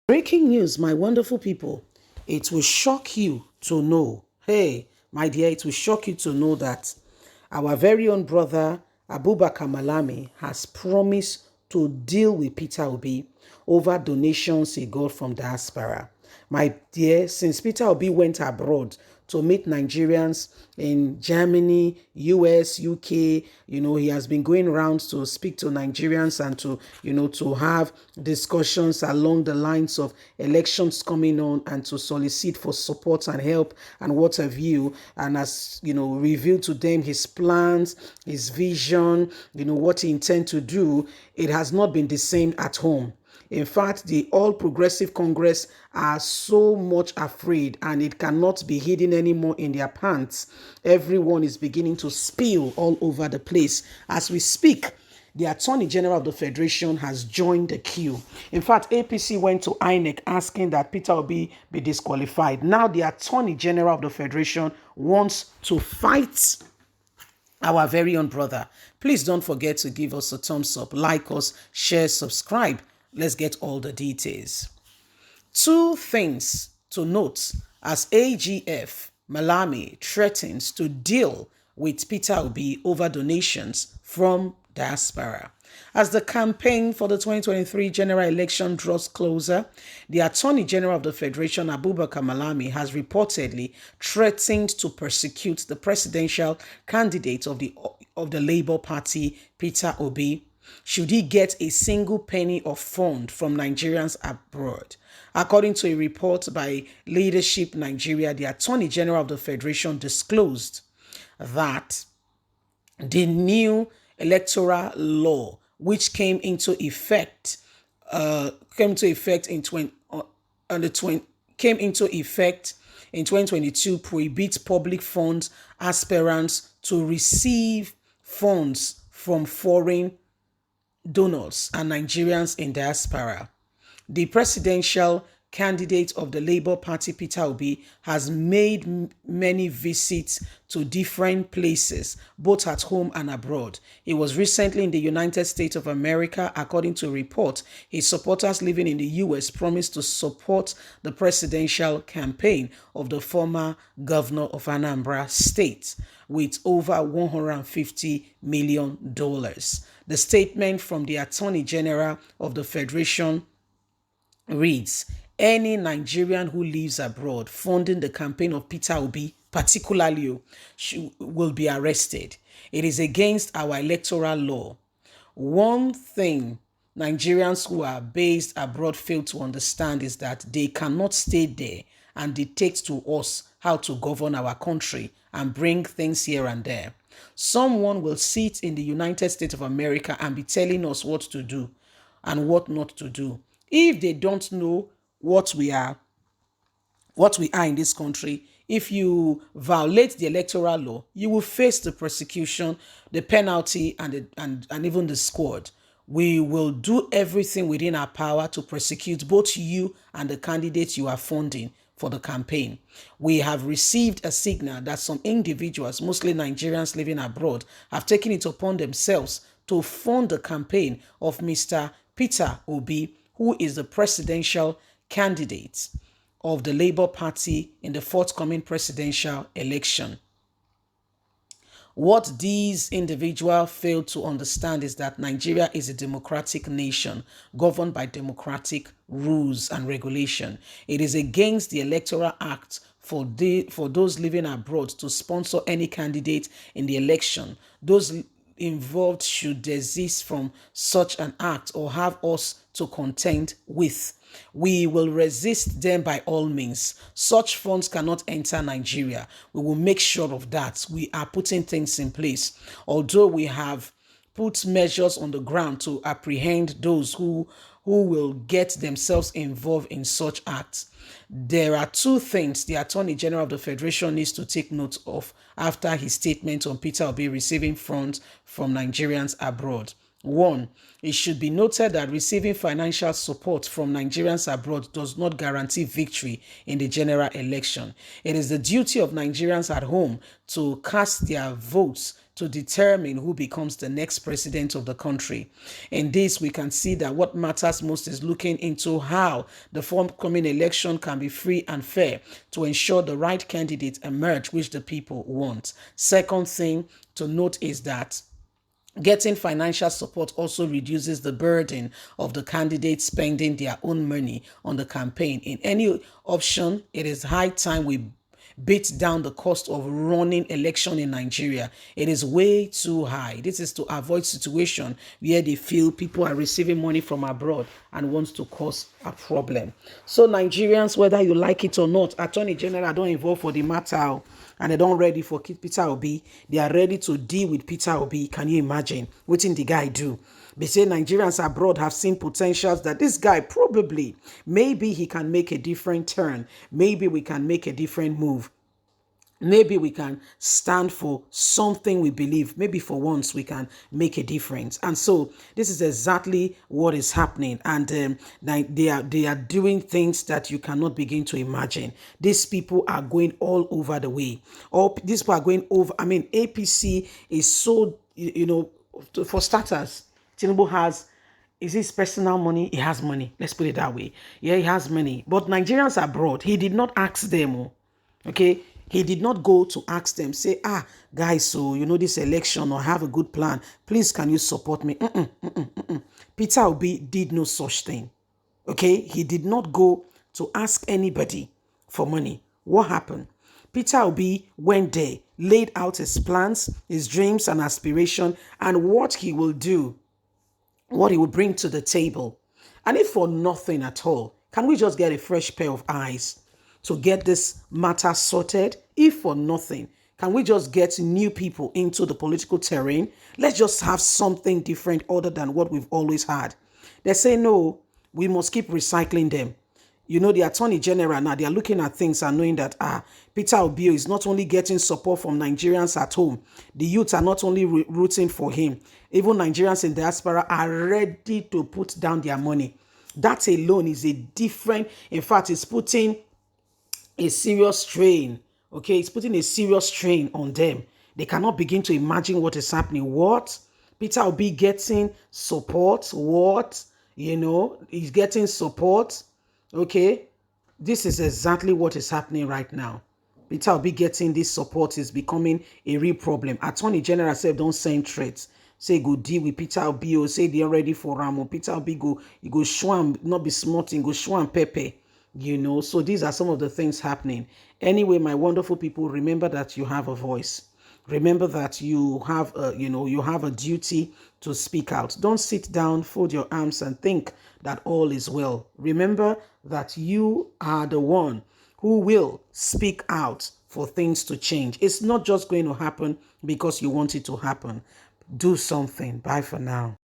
Breaking news, my wonderful people. It will shock you to know. Hey, my dear, it will shock you to know that our very own brother Abubakar Malami has promised to deal with Peter Obi over donations he got from Diaspora. My dear, since Peter Obi went abroad to meet Nigerians in Germany, US, UK, he has been going around to speak to Nigerians and to have discussions along the lines of elections coming on and to solicit for support and help and what have you. And as, revealed to them his plans, his vision, what he intends to do, it has not been the same at home. In fact, the All Progressive Congress are so much afraid and it cannot be hidden anymore in their pants. Everyone is beginning to spill all over the place. As we speak, the Attorney General of the Federation has joined the queue. In fact, APC went to INEC asking that Peter Obi be disqualified. Now the Attorney General of the Federation wants to fight our very own brother. Please don't forget to give us a thumbs up, like us, share, subscribe. Let's get all the details. Two things to note as AGF Malami threatens to deal with Peter Obi over donations from Diaspora. As the campaign for the 2023 general election draws closer, the Attorney General of the Federation, Abubakar Malami, has reportedly threatened to persecute the presidential candidate of the Labour Party, Peter Obi, should he get a single penny of fund from Nigerians abroad. According to a report by Leadership Nigeria, the Attorney General of the Federation disclosed that the new electoral law, which came into effect in 2022, prohibits public funds aspirants to receive funds from foreign donors and Nigerians in diaspora. The presidential candidate of the Labour Party, Peter Obi, has made many visits to different places, both at home and abroad. He was recently in the United States of America. According to a report, his supporters living in the US promised to support the presidential campaign of the former governor of Anambra State with over $150 million. The statement from the Attorney General of the Federation reads, any Nigerian who lives abroad funding the campaign of Peter Obi, particularly, will be arrested. It is against our electoral law. One thing Nigerians who are based abroad fail to understand is that they cannot stay there and dictate to us how to govern our country and bring things here and there. Someone will sit in the United States of America and be telling us what to do and what not to do. If they don't know what we are in this country, if you violate the electoral law, you will face the persecution, the penalty, and even the squad. We will do everything within our power to prosecute both you and the candidates you are funding for the campaign. We have received a signal that some individuals, mostly Nigerians living abroad, have taken it upon themselves to fund the campaign of Mr. Peter Obi, who is the presidential candidate of the Labour Party in the forthcoming presidential election. What these individuals fail to understand is that Nigeria is a democratic nation governed by democratic rules and regulation. It is against the Electoral Act for those living abroad to sponsor any candidate in the election. Those involved should desist from such an act or have us to contend with. We will resist them by all means. Such funds cannot enter Nigeria. We will make sure of that. We are putting things in place. Although we have put measures on the ground to apprehend those who will get themselves involved in such acts. There are two things the Attorney General of the Federation needs to take note of after his statement on Peter Obi receiving funds from Nigerians abroad. One, it should be noted that receiving financial support from Nigerians abroad does not guarantee victory in the general election. It is the duty of Nigerians at home to cast their votes to determine who becomes the next president of the country. In this, we can see that what matters most is looking into how the forthcoming election can be free and fair to ensure the right candidate emerge, which the people want. Second thing to note is that getting financial support also reduces the burden of the candidates spending their own money on the campaign. In any option, it is high time we beat down the cost of running election in Nigeria. It is way too high. This is to avoid situation where they feel people are receiving money from abroad and wants to cause a problem. So Nigerians, whether you like it or not, Attorney General don't involve for the matter, and they don't ready for Peter Obi. They are ready to deal with Peter Obi. Can you imagine what the guy do? They say Nigerians abroad have seen potentials that this guy probably, maybe he can make a different turn. Maybe we can make a different move. Maybe we can stand for something we believe. Maybe for once we can make a difference. And so this is exactly what is happening. And they are doing things that you cannot begin to imagine. These people are going all over the way. All these people are going over. I mean, APC is so, for starters, Tinubu has, is his personal money? He has money. Let's put it that way. Yeah, he has money. But Nigerians abroad, he did not ask them. Okay, he did not go to ask them, say, guys, so this election, or have a good plan. Please, can you support me? Peter Obi did no such thing. Okay, he did not go to ask anybody for money. What happened? Peter Obi went there, laid out his plans, his dreams and aspiration, and what he will do, what he will bring to the table. And if for nothing at all, can we just get a fresh pair of eyes to get this matter sorted? If for nothing, can we just get new people into the political terrain? Let's just have something different other than what we've always had. They say, no, we must keep recycling them. The Attorney General now, they are looking at things and knowing that Peter Obi is not only getting support from Nigerians at home, the youth are not only rooting for him, even Nigerians in diaspora are ready to put down their money. That alone is a different, in fact, it's putting a serious strain. Okay, it's putting a serious strain on them. They cannot begin to imagine what is happening. What? Peter Obi getting support? What? He's getting support. Okay, this is exactly what is happening right now. Peter Obi getting this support is becoming a real problem. Attorney General said, don't send threats. Say go deal with Peter Obi, or say they're ready for Ramo. Peter Obi go show him, not be smarting, go show him Pepe. So these are some of the things happening. Anyway, my wonderful people, remember that you have a voice. Remember that you have a duty to speak out. Don't sit down, fold your arms and think that all is well. Remember that you are the one who will speak out for things to change. It's not just going to happen because you want it to happen. Do something. Bye for now.